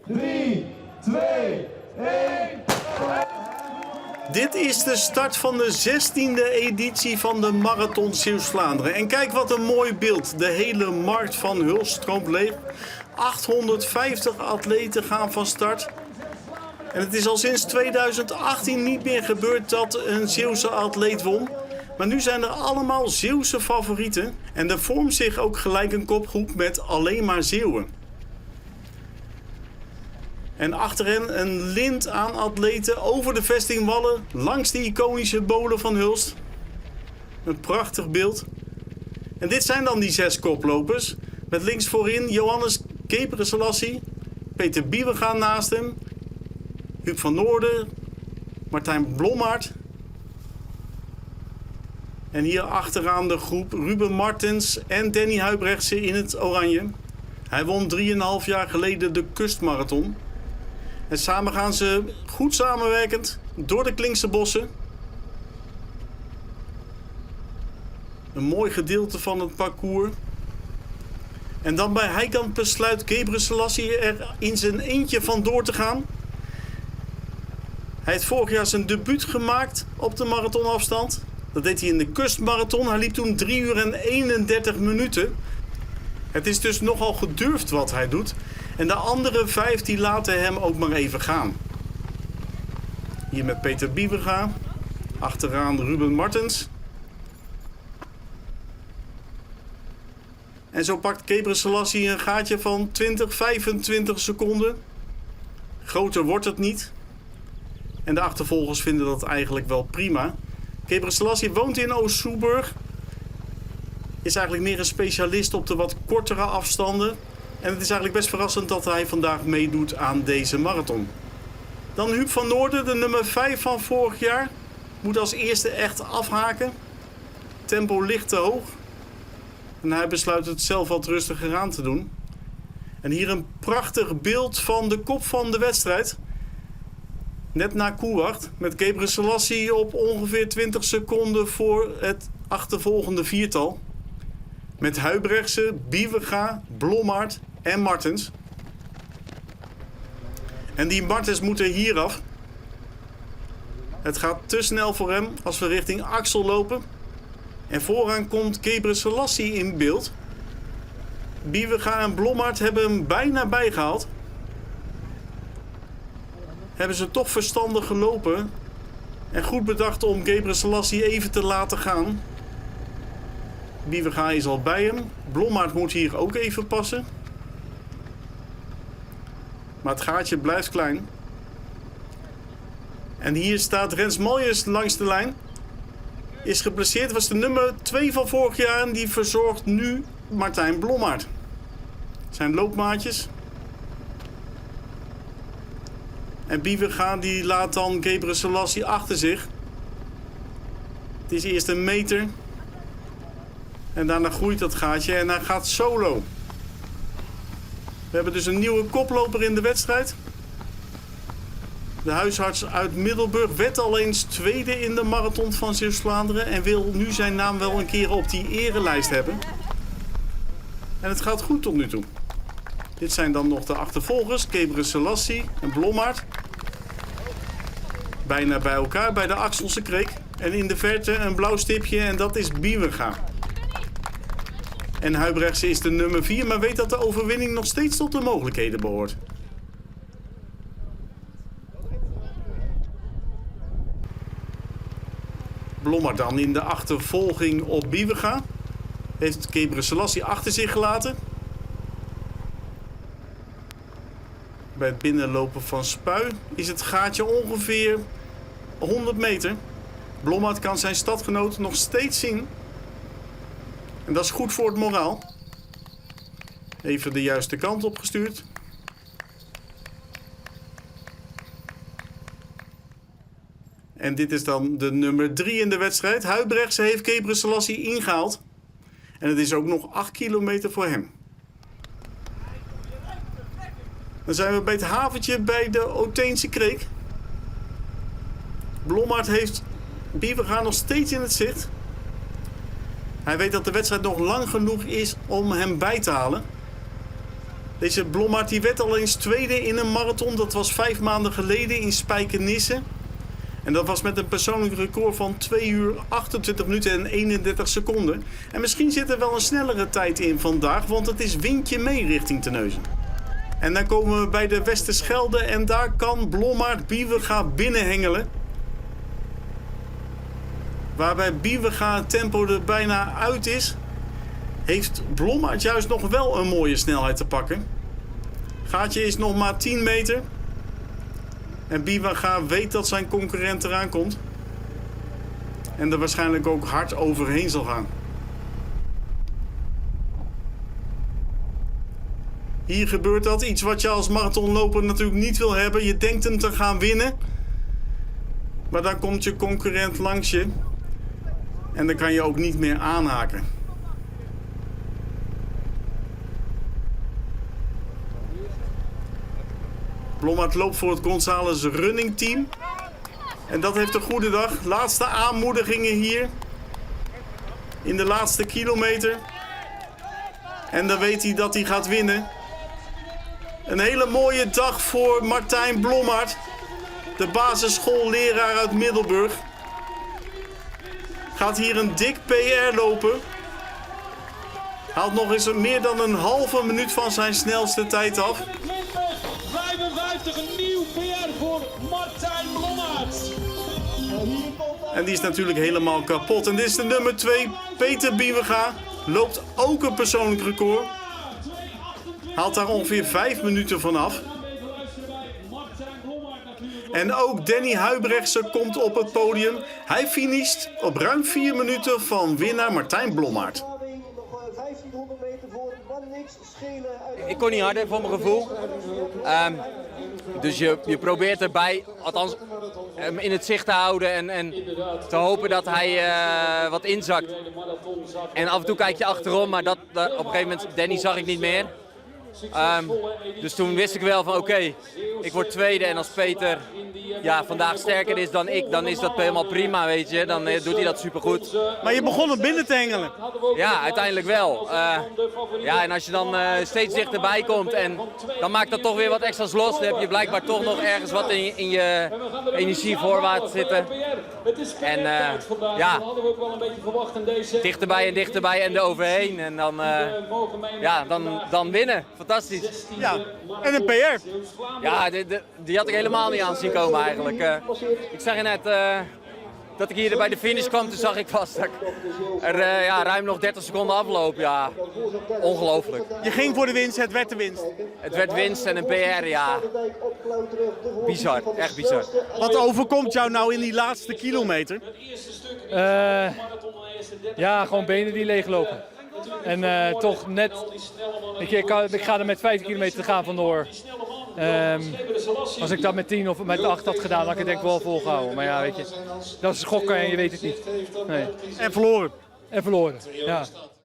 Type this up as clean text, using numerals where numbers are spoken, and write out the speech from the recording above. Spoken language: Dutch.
3, 2, 1. Dit is de start van de 16e editie van de Marathon ZEEUWS-VLAANDEREN. En kijk wat een mooi beeld. De hele markt van Hulst stroomt leeg. 850 atleten gaan van start. En het is al sinds 2018 niet meer gebeurd dat een Zeeuwse atleet won. Maar nu zijn er allemaal Zeeuwse favorieten. En er vormt zich ook gelijk een kopgroep met alleen maar Zeeuwen. En achter hen een lint aan atleten over de vestingwallen langs de iconische bolen van Hulst. Een prachtig beeld. En dit zijn dan die 6 koplopers. Met links voorin Johannes Gebrselassie, Peter Biewega naast hem, Huub van Noorden, Martijn Blommaert. En hier achteraan de groep Ruben Martens en Danny Huibrechtse in het oranje. Hij won 3,5 jaar geleden de kustmarathon. En samen gaan ze goed samenwerkend door de Klinkse bossen. Een mooi gedeelte van het parcours. En dan bij Heikant besluit Gebrselassie er in zijn eentje vandoor te gaan. Hij heeft vorig jaar zijn debuut gemaakt op de marathonafstand. Dat deed hij in de kustmarathon. Hij liep toen 3 uur en 31 minuten. Het is dus nogal gedurfd wat hij doet. En de andere 5 die laten hem ook maar even gaan. Hier met Peter Biewega. Achteraan Ruben Martens. En zo pakt Gebrselassie een gaatje van 25 seconden. Groter wordt het niet. En de achtervolgers vinden dat eigenlijk wel prima. Gebrselassie woont in Oost-Soeburg. Is eigenlijk meer een specialist op de wat kortere afstanden. En het is eigenlijk best verrassend dat hij vandaag meedoet aan deze marathon. Dan Huub van Noorden, de nummer 5 van vorig jaar. Moet als eerste echt afhaken. Tempo ligt te hoog. En hij besluit het zelf wat rustiger aan te doen. En hier een prachtig beeld van de kop van de wedstrijd. Net na Koewacht. Met Gebrselassie op ongeveer 20 seconden voor het achtervolgende viertal. Met Huibrechtse, Biewega, Blommaert en Martens. En die Martens moeten hier af. Het gaat te snel voor hem als we richting Axel lopen. En vooraan komt Gebrselassie in beeld. Biewega en Blommaert hebben hem bijna bijgehaald. Hebben ze toch verstandig gelopen. En goed bedacht om Gebrselassie even te laten gaan. Biewega is al bij hem. Blommaert moet hier ook even passen. Maar het gaatje blijft klein. En hier staat Rens Maljers langs de lijn. Is geblesseerd, was de nummer 2 van vorig jaar en die verzorgt nu Martijn Blommaert. Zijn loopmaatjes. En Biewega die laat dan Gebrselassie achter zich. Het is eerst een meter. En daarna groeit dat gaatje en hij gaat solo. We hebben dus een nieuwe koploper in de wedstrijd. De huisarts uit Middelburg werd al eens tweede in de marathon van ZEEUWS-VLAANDEREN en wil nu zijn naam wel een keer op die erelijst hebben. En het gaat goed tot nu toe. Dit zijn dan nog de achtervolgers, Gebrselassie en Blommaert. Bijna bij elkaar bij de Axelse Kreek. En in de verte een blauw stipje en dat is Biewega. En Huibrechtse is de nummer 4, maar weet dat de overwinning nog steeds tot de mogelijkheden behoort. Blommaert dan in de achtervolging op Biewega. Heeft Gebrselassie achter zich gelaten. Bij het binnenlopen van Spui is het gaatje ongeveer 100 meter. Blommaert kan zijn stadgenoot nog steeds zien. En dat is goed voor het moraal. Even de juiste kant opgestuurd. En dit is dan de nummer 3 in de wedstrijd. Huibrechtse heeft Gebrselassie ingehaald. En het is ook nog 8 kilometer voor hem. Dan zijn we bij het haventje bij de Oteense Kreek. Blommaert heeft Biewega nog steeds in het zicht. Hij weet dat de wedstrijd nog lang genoeg is om hem bij te halen. Deze Blommaert die werd al eens tweede in een marathon. Dat was 5 maanden geleden in Spijkenisse. En dat was met een persoonlijk record van 2 uur 28 minuten en 31 seconden. En misschien zit er wel een snellere tijd in vandaag, want het is windje mee richting Terneuzen. En dan komen we bij de Westerschelde en daar kan Blommaert Biewega binnenhengelen. Waarbij Biewega het tempo er bijna uit is, heeft Blommaert juist nog wel een mooie snelheid te pakken. Gaatje is nog maar 10 meter. En Biewega weet dat zijn concurrent eraan komt. En er waarschijnlijk ook hard overheen zal gaan. Hier gebeurt dat. Iets wat je als marathonloper natuurlijk niet wil hebben. Je denkt hem te gaan winnen. Maar dan komt je concurrent langs je. En dan kan je ook niet meer aanhaken. Blommaert loopt voor het González Running Team. En dat heeft een goede dag. Laatste aanmoedigingen hier. In de laatste kilometer. En dan weet hij dat hij gaat winnen. Een hele mooie dag voor Martijn Blommaert. De basisschoolleraar uit Middelburg. Gaat hier een dik PR lopen. Haalt nog eens meer dan een halve minuut van zijn snelste tijd af. 55, een nieuw PR voor Martijn Blommaert. En die is natuurlijk helemaal kapot. En dit is de nummer 2, Peter Biewega. Loopt ook een persoonlijk record. Haalt daar ongeveer 5 minuten vanaf. En ook Danny Huibrechtse komt op het podium. Hij finisht op ruim 4 minuten van winnaar Martijn Blommaert. Ik kon niet harder voor mijn gevoel. Dus je probeert erbij, althans in het zicht te houden en te hopen dat hij wat inzakt. En af en toe kijk je achterom, maar op een gegeven moment, Danny zag ik niet meer. Dus toen wist ik wel van oké, ik word tweede en als Peter vandaag sterker is dan ik, dan is dat helemaal prima, weet je. Dan doet hij dat supergoed. Maar je begon er binnen te hengelen. Ja, uiteindelijk wel. En als je dan steeds dichterbij komt en dan maakt dat toch weer wat extra's los. Dan heb je blijkbaar toch nog ergens wat in je energie voorwaarts zitten. En dichterbij en dichterbij en eroverheen. En dan winnen. Fantastisch. Ja, en een PR. Ja, die had ik helemaal niet aan zien komen eigenlijk. Ik zag je net dat ik hier bij de finish kwam, toen zag ik vast dat ik er ruim nog 30 seconden afloop. Ja, ongelooflijk. Je ging voor de winst, het werd de winst. Het werd winst en een PR, ja. Bizar, echt bizar. Wat overkomt jou nou in die laatste kilometer? Gewoon benen die leeglopen. En toch net, ik ga er met 15 kilometer te gaan vandoor. Als ik dat met 10 of met 8 had gedaan, had ik het denk ik wel volgehouden. Maar ja, weet je, dat is schokken en je weet het niet. Nee. En verloren. En verloren, ja.